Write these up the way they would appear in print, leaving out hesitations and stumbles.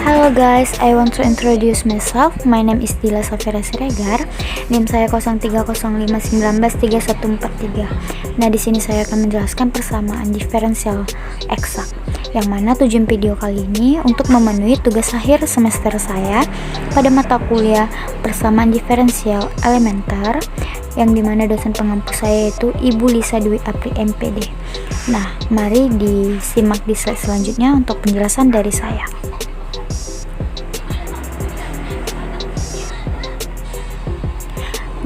Halo guys, I want to introduce myself. My name is Dila Safira Siregar. NIM saya 0305193143. Nah, di sini saya akan menjelaskan persamaan diferensial eksak. Yang mana tujuan video kali ini untuk memenuhi tugas akhir semester saya pada mata kuliah persamaan diferensial elementer, yang dimana dosen pengampu saya yaitu Ibu Lisa Dwi Apri MPD. Nah, mari disimak di slide selanjutnya untuk penjelasan dari saya.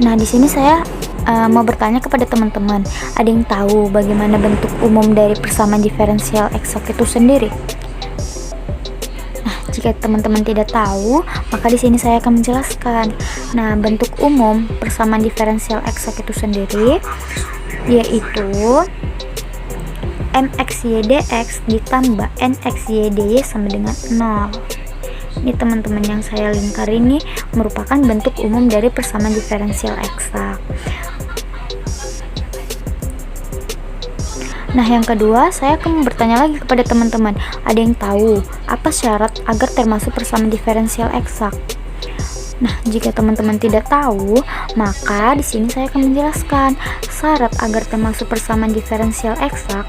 Nah, di sini saya mau bertanya kepada teman-teman, ada yang tahu bagaimana bentuk umum dari persamaan diferensial eksak itu sendiri? Nah, jika teman-teman tidak tahu, maka di sini saya akan menjelaskan. Nah, bentuk umum persamaan diferensial eksak itu sendiri yaitu mxy dx ditambah nxy dy sama dengan 0. Ini teman-teman yang saya lingkar ini merupakan bentuk umum dari persamaan diferensial eksak. Nah, yang kedua, saya akan bertanya lagi kepada teman-teman, ada yang tahu apa syarat agar termasuk persamaan diferensial eksak? Nah, jika teman-teman tidak tahu, maka di sini saya akan menjelaskan syarat agar termasuk persamaan diferensial eksak.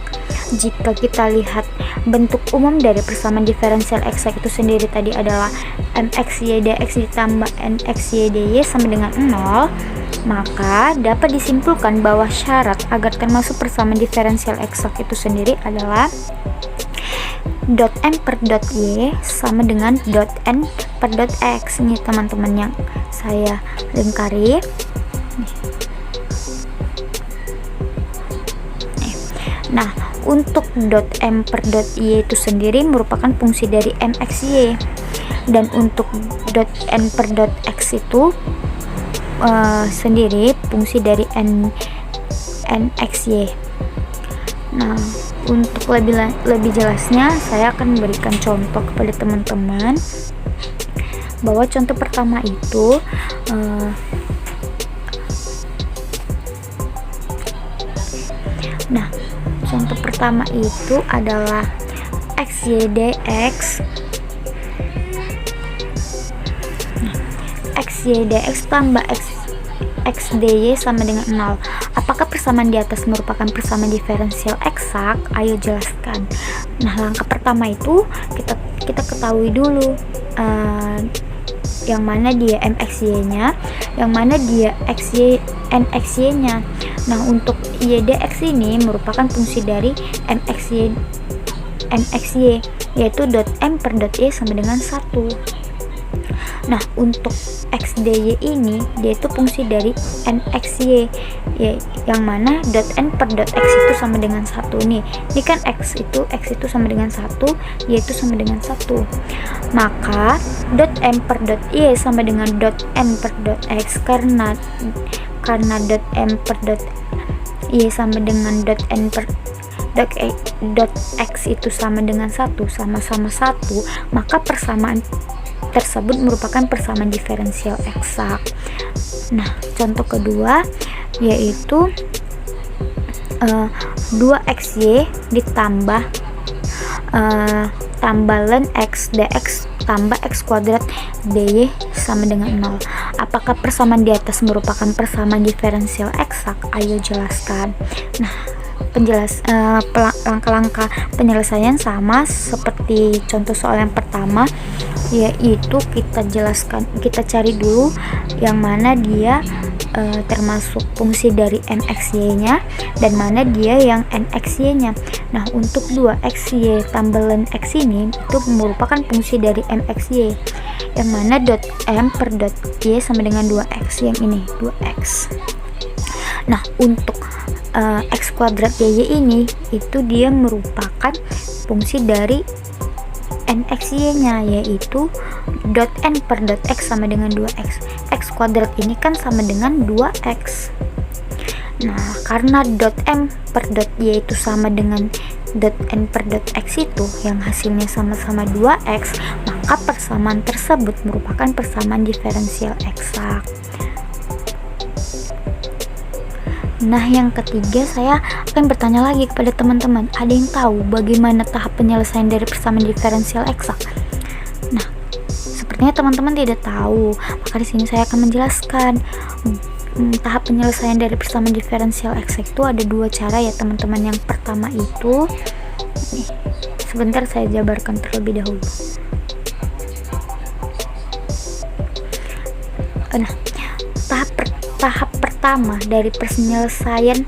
Jika kita lihat bentuk umum dari persamaan diferensial eksak itu sendiri tadi adalah mxy dx ditambah nxy dy sama dengan 0, maka dapat disimpulkan bahwa syarat agar termasuk persamaan diferensial eksak itu sendiri adalah dot m per dot y sama dengan dot n per dot x. Ini teman-teman yang saya lingkari. Nah, untuk dot m per dot y itu sendiri merupakan fungsi dari mxy, dan untuk dot n per dot x itu sendiri fungsi dari nxy. Nah, untuk lebih jelasnya saya akan memberikan contoh kepada teman-teman, bahwa contoh pertama itu contoh pertama itu adalah xy dx xy dx tambah x dy sama dengan 0. Apakah persamaan di atas merupakan persamaan diferensial eksak? Ayo jelaskan. Nah, langkah pertama itu kita ketahui dulu yang mana dia mxy-nya, yang mana dia nxy-nya. Nah, untuk y dx ini merupakan fungsi dari mxy yaitu dot m per dot y sama dengan 1. Nah, untuk x dy ini dia itu fungsi dari nxy yang mana dot n per dot x itu sama dengan 1 nih. Ini kan x itu sama dengan 1, y itu sama dengan 1. Maka dot m per dot y sama dengan dot n per dot x, karena dot m per dot y sama dengan dot n per dot x itu sama dengan 1, sama-sama 1, maka persamaan tersebut merupakan persamaan diferensial eksak. Nah, contoh kedua yaitu 2xy ditambah tambah ln x dx tambah x kuadrat dy sama dengan 0. Apakah persamaan di atas merupakan persamaan diferensial eksak? Ayo jelaskan. Nah, langkah-langkah penyelesaian sama seperti contoh soal yang pertama, yaitu kita cari dulu yang mana dia termasuk fungsi dari mxy-nya dan mana dia yang nxy-nya. Nah, untuk 2xy tambah ln x ini itu merupakan fungsi dari mxy, yang mana dot m per dot y sama dengan 2x, yang ini 2x. Nah, untuk x kuadrat dy ini itu dia merupakan fungsi dari nxy-nya, yaitu dot n per dot x sama dengan 2x. X kuadrat ini kan sama dengan 2x. Nah, karena dot m per dot y itu sama dengan dot n per dot x itu yang hasilnya sama-sama 2x, maka persamaan tersebut merupakan persamaan diferensial eksak. Nah, yang ketiga saya akan bertanya lagi kepada teman-teman, ada yang tahu bagaimana tahap penyelesaian dari persamaan diferensial eksak? Nah, sepertinya teman-teman tidak tahu, maka di sini saya akan menjelaskan. Tahap penyelesaian dari persamaan diferensial eksak itu ada dua cara ya teman-teman. Yang pertama itu sebentar saya jabarkan terlebih dahulu. Nah, tahap pertama dari penyelesaian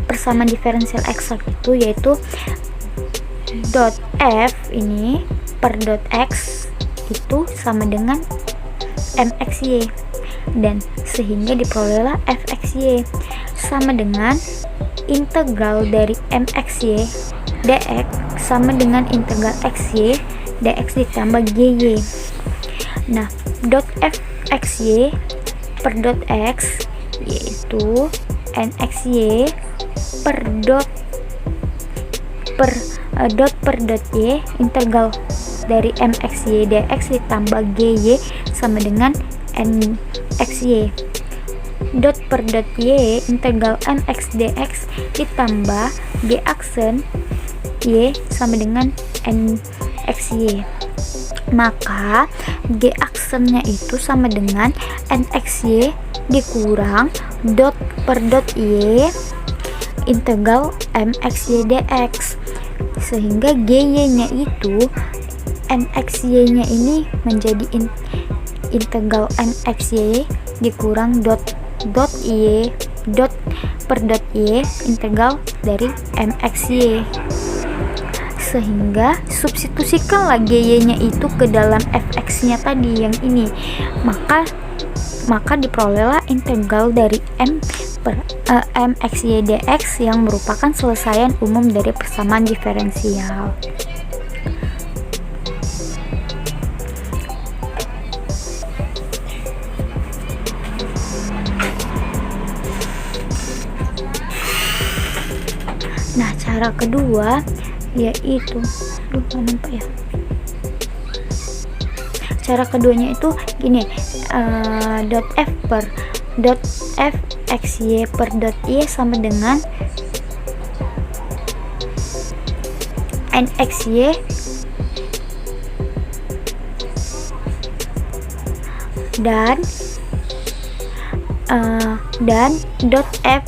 persamaan diferensial eksak itu yaitu dot f ini per dot x itu sama dengan mxy, dan sehingga diperolehlah fxy sama dengan integral dari mxy dx sama dengan integral xy dx ditambah gy. Nah, dot fxy per dot x yaitu nxy per dot y integral dari mxy dx ditambah gy sama dengan nxy. Dot per dot y integral nx dx ditambah g aksen y sama dengan nxy. Maka g aksennya itu sama dengan nxy dikurang dot per dot y integral mxy dx, sehingga gy nya itu nxy nya ini menjadi integral nxy dikurang dot per dot y integral dari mxy, sehingga substitusikanlah gy nya itu ke dalam fx nya tadi yang ini, maka diperolehlah integral dari mxy dx yang merupakan selesaian umum dari persamaan diferensial. Nah, cara kedua yaitu cara keduanya itu gini, dot f xy per dot y sama dengan nxy dan dot f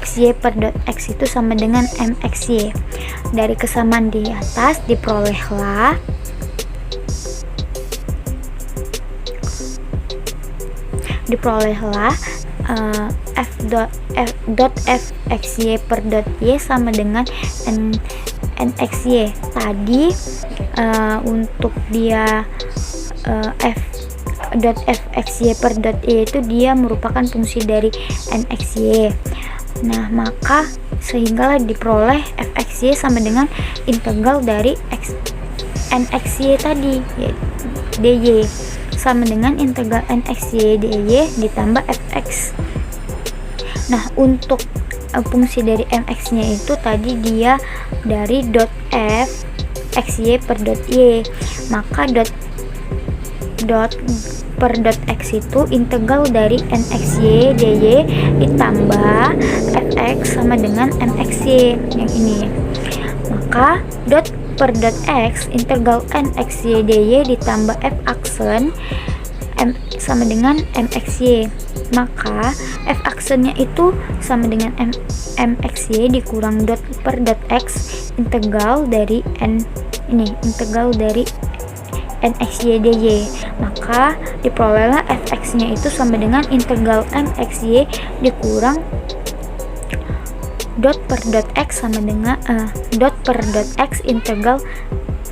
xy per dot x itu sama dengan mxy. Dari kesamaan di atas diperolehlah f xy per dot y sama dengan nxy. Tadi untuk dia f xy per dot y itu dia merupakan fungsi dari nxy. Nah, maka sehinggalah diperoleh fxy sama dengan integral dari nxy tadi dy sama dengan integral nxy dy ditambah fx. Nah, untuk fungsi dari mx nya itu tadi dia dari dot f xy per dot y, maka dot per dot x itu integral dari nxy dy ditambah fx sama dengan mxy yang ini. Maka dot per dot x integral nxy dy ditambah f aksen sama dengan mxy. Maka f aksennya itu sama dengan mxy dikurang dot per dot x integral dari integral dari nxy dy. Maka diperolehlah fx nya itu sama dengan integral mxy dikurang dot per dot x sama dengan dot per dot x integral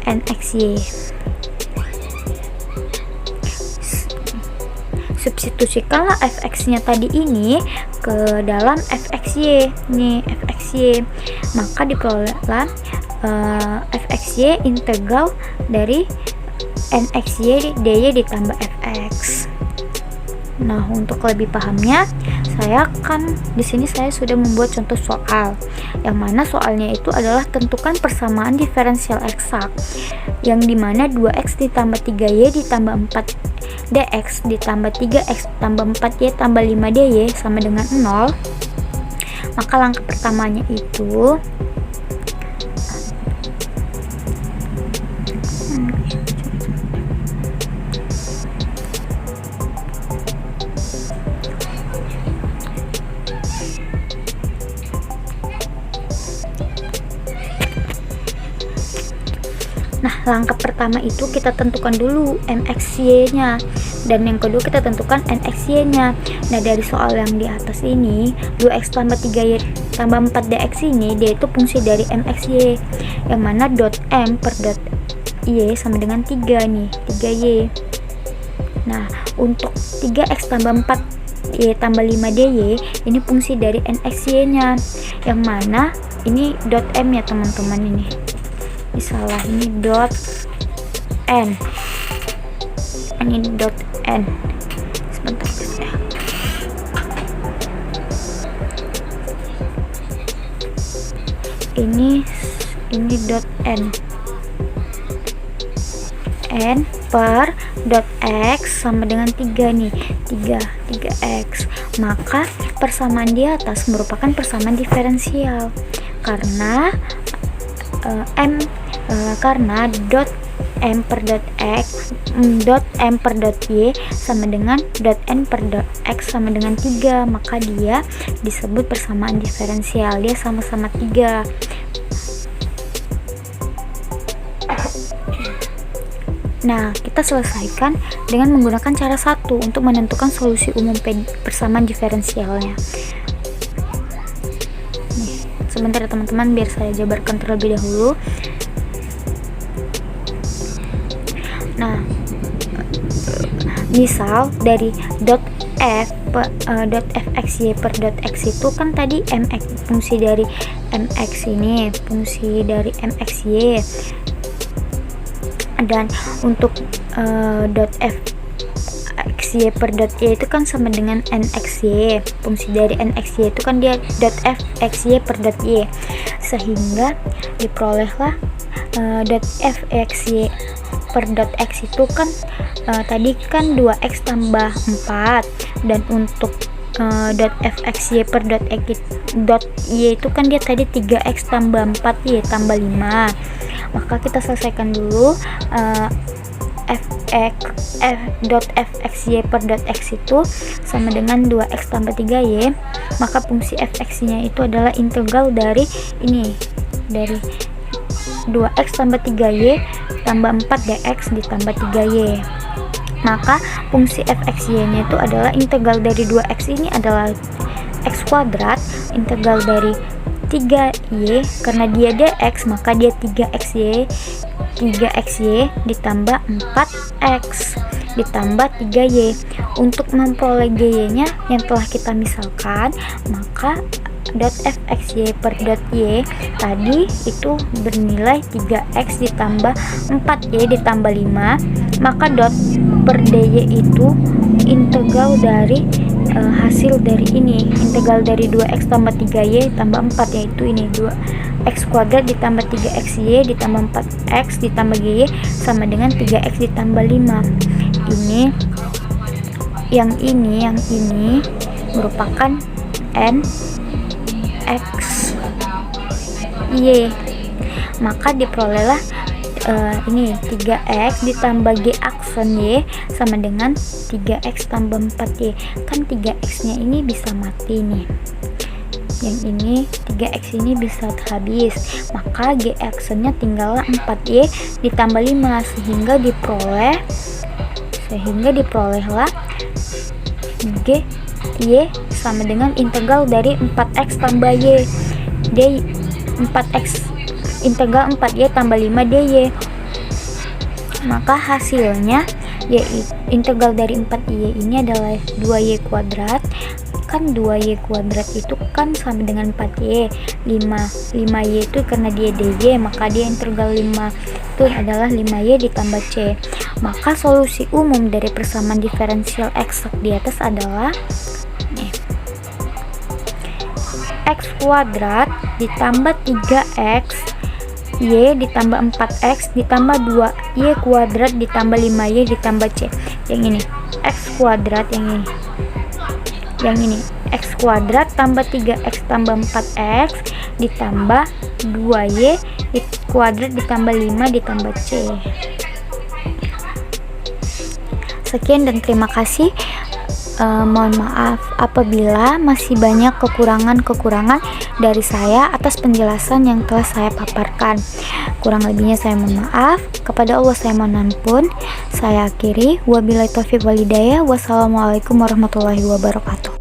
nxy. Substitusikanlah fx nya tadi ini ke dalam fxy nih, fxy, maka diperolehlah fxy integral dari nxy dy ditambah fx. Nah, untuk lebih pahamnya, di sini saya sudah membuat contoh soal, yang mana soalnya itu adalah tentukan persamaan diferensial eksak, yang dimana 2x ditambah 3y ditambah 4 dx ditambah 3x tambah 4y tambah 5 dy sama dengan 0. Maka langkah pertamanya itu Nah, langkah pertama itu kita tentukan dulu MXY-nya, dan yang kedua kita tentukan NXY-nya. Nah, dari soal yang di atas ini 2x tambah 3y tambah 4dx ini dia itu fungsi dari MXY, yang mana dot M per dot Y sama dengan 3 nih, 3y. Nah, untuk 3x tambah 4y tambah 5dy ini fungsi dari NXY-nya, yang mana ini dot M ya teman-teman, ini salah, ini dot N, ini dot N. Sebentar guys ya. Ini dot N per dot X sama dengan 3 nih, 3x. Maka persamaan di atas merupakan persamaan diferensial karena karena dot M per dot X dot M per dot Y sama dengan dot N per dot X sama dengan 3, maka dia disebut persamaan diferensial, dia sama-sama 3. Nah, kita selesaikan dengan menggunakan cara 1 untuk menentukan solusi umum persamaan diferensialnya. Nih, sebentar ya teman-teman, biar saya jabarkan terlebih dahulu. Nah, misal dari dot fxy per dot x itu kan tadi mx, fungsi dari mx ini, fungsi dari mxy, dan untuk dot fxy per dot y itu kan sama dengan nxy, fungsi dari nxy itu kan dia dot fxy per dot y, sehingga diperolehlah dot fxy per dot x itu kan tadi kan 2x tambah 4, dan untuk dot fxy per dot y itu kan dia tadi 3x tambah 4y tambah 5. Maka kita selesaikan dulu dot fxy per dot x itu sama dengan 2x tambah 3y, maka fungsi fx nya itu adalah integral dari ini, dari 2x tambah 3y tambah 4dx ditambah 3y. Maka fungsi fxy nya itu adalah integral dari 2x ini adalah x kuadrat, integral dari 3y karena dia dx maka dia 3xy ditambah 4x ditambah 3y. Untuk memperoleh gy nya yang telah kita misalkan, maka dot fxy per dot y tadi itu bernilai 3x ditambah 4y ditambah 5, maka dot per dy itu integral dari hasil dari ini, integral dari 2x tambah 3y tambah 4, yaitu ini 2x kuadrat ditambah 3xy ditambah 4x ditambah gy sama dengan 3x ditambah 5. Yang ini merupakan n x y, maka diperolehlah ini 3x ditambah g aksen y sama dengan 3x tambah 4y. Kan 3x nya ini bisa mati nih, yang ini 3x ini bisa habis, maka g aksennya tinggallah 4y ditambah 5, sehingga diperolehlah g y sama dengan integral dari 4x tambah y d 4x integral 4y tambah 5 dy. Maka hasilnya yaitu integral dari 4y ini adalah 2y kuadrat. Kan 2y kuadrat itu kan sama dengan 4y, 5y itu karena dia dy, maka dia integral 5 itu adalah 5y ditambah c. Maka solusi umum dari persamaan diferensial eksak di atas adalah x kuadrat ditambah 3x y ditambah 4x ditambah 2y kuadrat ditambah 5y ditambah c. Yang ini x kuadrat, yang ini x kuadrat tambah 3x tambah 4x ditambah 2y kuadrat ditambah 5 ditambah c. Sekian dan terima kasih. Mohon maaf apabila masih banyak kekurangan-kekurangan dari saya atas penjelasan yang telah saya paparkan. Kurang lebihnya saya mohon maaf. Kepada Allah saya mohon ampun. Saya akhiri. Wabillahi taufiq wal hidayah. Wassalamualaikum warahmatullahi wabarakatuh.